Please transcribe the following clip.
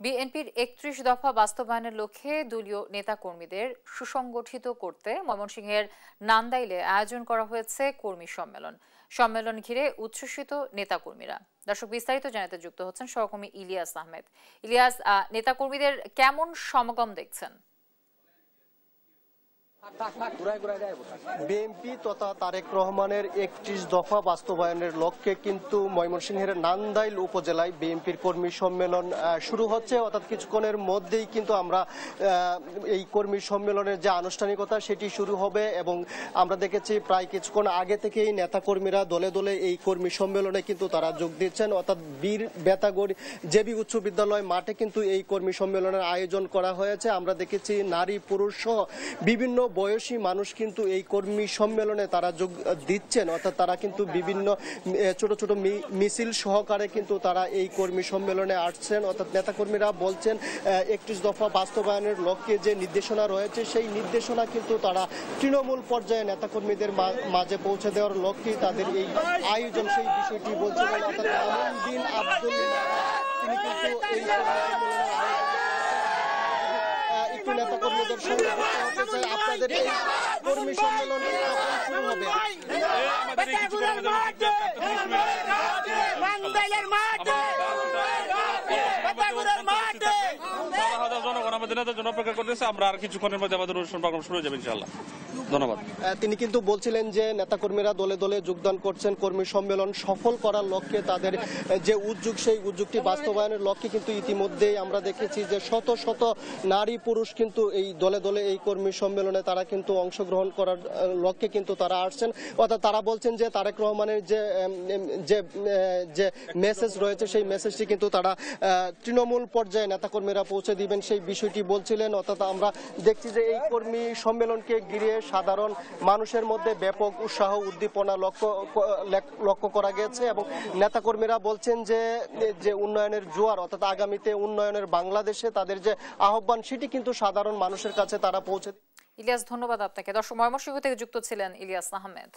বিএনপির ৩১ দফা বাস্তবায়নের লক্ষ্যে দলীয় নেতাকর্মীদের সুসংগঠিত করতে ময়মনসিংহের নান্দাইলে আয়োজন করা হয়েছে কর্মী সম্মেলন। সম্মেলন ঘিরে উচ্ছ্বসিত নেতাকর্মীরা। দর্শক, বিস্তারিত জানাতে যুক্ত হচ্ছেন সহকর্মী ইলিয়াস আহমেদ। ইলিয়াস, নেতাকর্মীদের কেমন সমাগম দেখছেন? বিএনপি তথা তারেক রহমানের ৩১ দফা বাস্তবায়নের লক্ষ্যে কিন্তু ময়মনসিংহের নান্দাইল উপজেলায় বিএনপির কর্মী সম্মেলন শুরু হচ্ছে। অর্থাৎ কিছুক্ষণের মধ্যেই কিন্তু আমরা এই কর্মী সম্মেলনের যে আনুষ্ঠানিকতা সেটি শুরু হবে এবং আমরা দেখেছি প্রায় কিছুক্ষণ আগে থেকেই নেতাকর্মীরা দলে দলে এই কর্মী সম্মেলনে কিন্তু তারা যোগ দিচ্ছেন। অর্থাৎ বীর বেতাগড় জেবি উচ্চ বিদ্যালয় মাঠে কিন্তু এই কর্মী সম্মেলনের আয়োজন করা হয়েছে। আমরা দেখেছি নারী পুরুষ সহ বিভিন্ন বয়সী মানুষ কিন্তু এই কর্মী সম্মেলনে তারা যোগ দিচ্ছেন। অর্থাৎ তারা কিন্তু বিভিন্ন ছোট ছোট মিছিল সহকারে কিন্তু তারা এই কর্মী সম্মেলনে আসছেন। অর্থাৎ নেতাকর্মীরা বলছেন ৩১ দফা বাস্তবায়নের লক্ষ্যে যে নির্দেশনা রয়েছে সেই নির্দেশনা কিন্তু তারা তৃণমূল পর্যায়ে নেতাকর্মীদের মাঝে পৌঁছে দেওয়ার লক্ষ্যেই তাদের এই আয়োজন, সেই বিষয়টি বলছিলেন। অর্থাৎ আমুদ্দিন আব্দুল তিনি কিন্তু এই নেতাকর্মীদের সঙ্গে হতে চাই। আপনাদের এই কর্মী সম্মেলন শুরু হবে। আমরা আর কিছুক্ষণের মধ্যে আমাদের অনুষ্ঠান প্রোগ্রাম শুরু হয়ে যাবে ইনশাআল্লাহ। ধন্যবাদ। তিনি কিন্তু বলছিলেন যে নেতাকর্মীরা দলে দলে যোগদান করছেন কর্মী সম্মেলন সফল করার লক্ষ্যে। তাদের যে উদ্যোগ সেই উদ্যোগটি বাস্তবায়নের লক্ষ্যে কিন্তু ইতিমধ্যেই আমরা দেখেছি যে শত শত নারী পুরুষ কিন্তু এই দলে দলে এই কর্মী সম্মেলনে তারা কিন্তু অংশগ্রহণ করার লক্ষ্যে কিন্তু তারা আসছেন। অর্থাৎ তারা বলছেন যে তারেক রহমানের যে মেসেজ রয়েছে সেই মেসেজটি কিন্তু তারা তৃণমূল পর্যায়ে নেতাকর্মীরা পৌঁছে দিবেন, সেই বিষয়টি বলছিলেন। অর্থাৎ আমরা দেখছি যে এই কর্মী সম্মেলনকে ঘিরে সাধারণ মানুষের মধ্যে ব্যাপক উৎসাহ উদ্দীপনা লক্ষ্য করা গেছে এবং নেতাকর্মীরা বলছেন যে উন্নয়নের জোয়ার, অর্থাৎ আগামীতে উন্নয়নের বাংলাদেশে তাদের যে আহ্বান সেটি কিন্তু সাধারণ মানুষের কাছে তারা পৌঁছে। ইলিয়াস, ধন্যবাদ আপনাকে। দর্শক, ময়মনসিংহ থেকে যুক্ত ছিলেন ইলিয়াস আহমেদ।